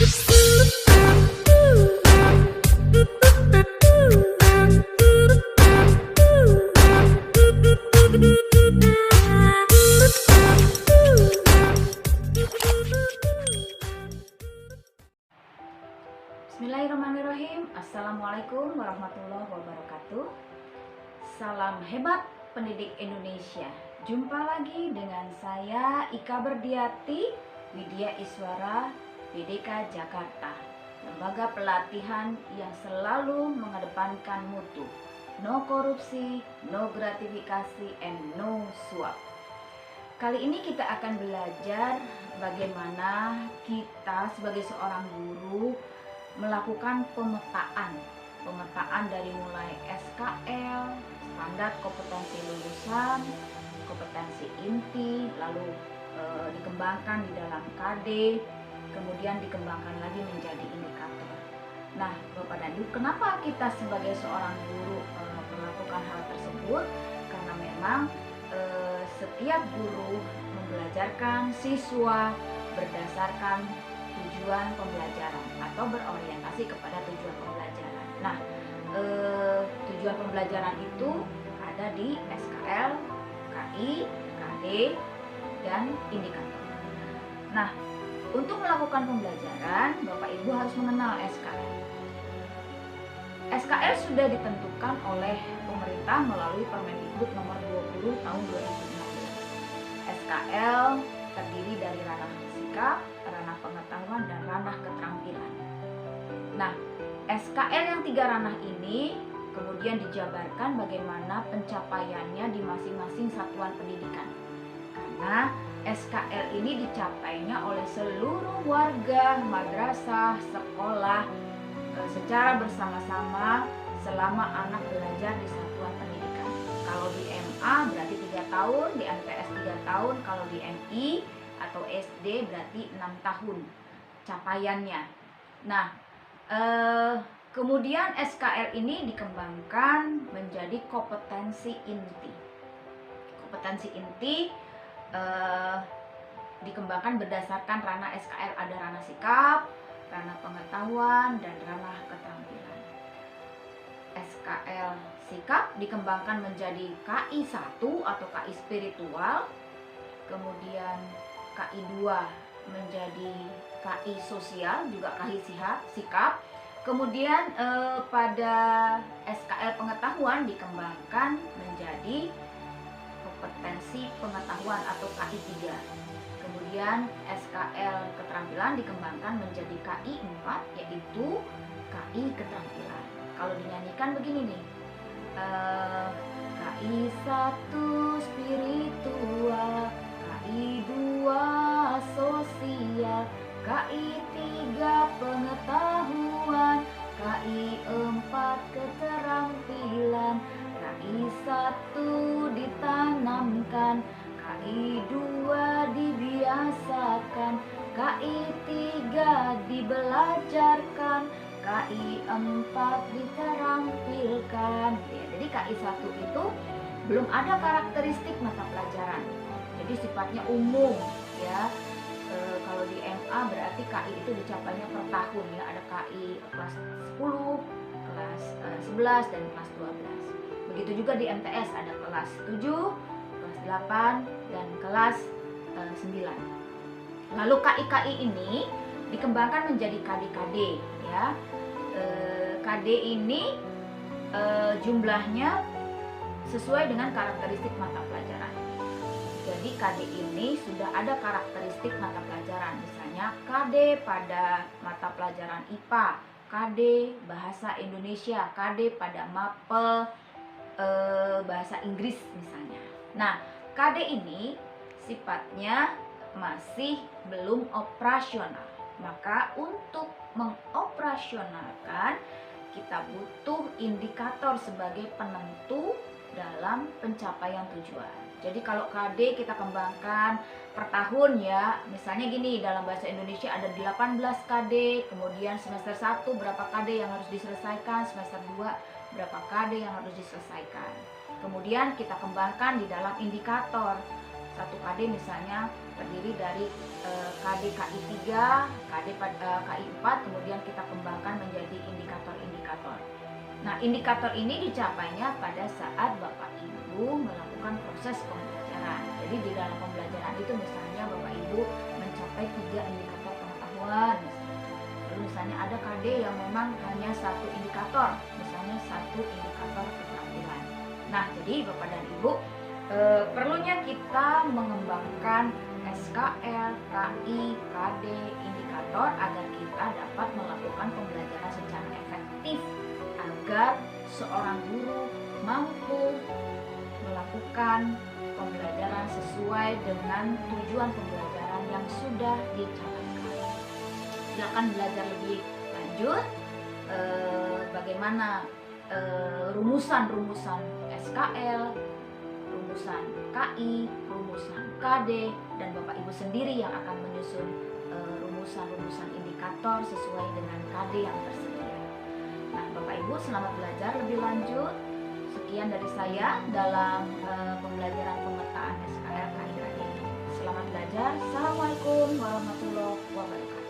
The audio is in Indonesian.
Bismillahirrahmanirrahim. Assalamualaikum warahmatullahi wabarakatuh. Salam hebat pendidik Indonesia. Jumpa lagi dengan saya Ika Berdiati, Widya Iswara, PDK Jakarta. Lembaga pelatihan yang selalu mengedepankan mutu. No korupsi, no gratifikasi, and no suap. Kali ini kita akan belajar bagaimana kita sebagai seorang guru melakukan pemetaan dari mulai SKL, standar kompetensi lulusan, kompetensi inti, lalu dikembangkan di dalam KD, kemudian dikembangkan lagi menjadi indikator. Nah, Bapak dan Ibu, kenapa kita sebagai seorang guru melakukan hal tersebut? Karena memang setiap guru membelajarkan siswa berdasarkan tujuan pembelajaran atau berorientasi kepada tujuan pembelajaran. Nah, tujuan pembelajaran itu ada di SKL, KI, KD, dan indikator. Nah, untuk melakukan pembelajaran, Bapak Ibu harus mengenal SKL. SKL sudah ditentukan oleh pemerintah melalui Permendikbud nomor 20 tahun 2016. SKL terdiri dari ranah sikap, ranah pengetahuan, dan ranah keterampilan. Nah, SKL yang 3 ranah ini kemudian dijabarkan bagaimana pencapaiannya di masing-masing satuan pendidikan. Karena SKL ini dicapainya oleh seluruh warga madrasah, sekolah secara bersama-sama selama anak belajar di satuan pendidikan. Kalau di MA berarti 3 tahun, di MTS 3 tahun, kalau di MI atau SD berarti 6 tahun capaiannya. Nah, kemudian SKL ini dikembangkan menjadi kompetensi inti. Kompetensi inti dikembangkan berdasarkan ranah SKL, ada ranah sikap, ranah pengetahuan, dan ranah keterampilan. SKL sikap dikembangkan menjadi KI 1 atau KI spiritual, kemudian KI 2 menjadi KI sosial, juga KI sikap. Kemudian pada SKL pengetahuan dikembangkan menjadi kompetensi pengetahuan atau KI 3. Kemudian SKL keterampilan dikembangkan menjadi KI 4, yaitu KI keterampilan. Kalau dinyanyikan begini nih, KI 1 spiritual, KI 2 sosial, KI 3 pengetahuan, KI 4 keterampilan, KI 1 ditanamkan, KI 2 dibiasakan, KI 3 dibelajarkan, KI 4 diterampilkan. Ya, jadi KI 1 itu belum ada karakteristik mata pelajaran. Jadi sifatnya umum ya. Kalau di MA berarti KI itu dicapainya per tahun ya. Ada KI kelas 10, kelas 11, dan kelas 12. Begitu juga di MTS ada kelas 7, kelas 8, dan kelas 9. Lalu KI-KI ini dikembangkan menjadi KD-KD ya. KD ini jumlahnya sesuai dengan karakteristik mata pelajaran. Jadi KD ini sudah ada karakteristik mata pelajaran. Misalnya KD pada mata pelajaran IPA, KD bahasa Indonesia, KD pada mapel bahasa Inggris misalnya. Nah, KD ini sifatnya masih belum operasional. Maka untuk mengoperasionalkan kita butuh indikator sebagai penentu dalam pencapaian tujuan. Jadi kalau KD kita kembangkan per tahun ya, misalnya gini, dalam bahasa Indonesia ada 18 KD, kemudian semester 1 berapa KD yang harus diselesaikan, semester 2 berapa KD yang harus diselesaikan. Kemudian kita kembangkan di dalam indikator. Satu KD misalnya terdiri dari KD KI 3, KD KI 4, kemudian kita kembangkan menjadi indikator-indikator. Nah, indikator ini dicapainya pada saat Bapak Ibu melakukan proses pembelajaran. Jadi di dalam pembelajaran itu misalnya Bapak Ibu mencapai 3 indikator pengetahuan. Lalu misalnya ada KD yang memang hanya satu indikator, misalnya satu indikator keterampilan. Nah, jadi Bapak dan Ibu, perlunya kita mengembangkan SKL, KI, KD, indikator agar kita dapat melakukan pembelajaran secara efektif, agar seorang guru mampu melakukan pembelajaran sesuai dengan tujuan pembelajaran yang sudah dicanangkan. Silakan belajar lebih lanjut bagaimana rumusan-rumusan SKL, rumusan KI, rumusan KD, dan Bapak Ibu sendiri yang akan menyusun rumusan-rumusan indikator sesuai dengan KD yang tersedia. Nah, Bapak Ibu selamat belajar lebih lanjut. Sekian dari saya dalam pembelajaran pemetaan SKL KI KD. Selamat belajar. Assalamualaikum warahmatullahi wabarakatuh.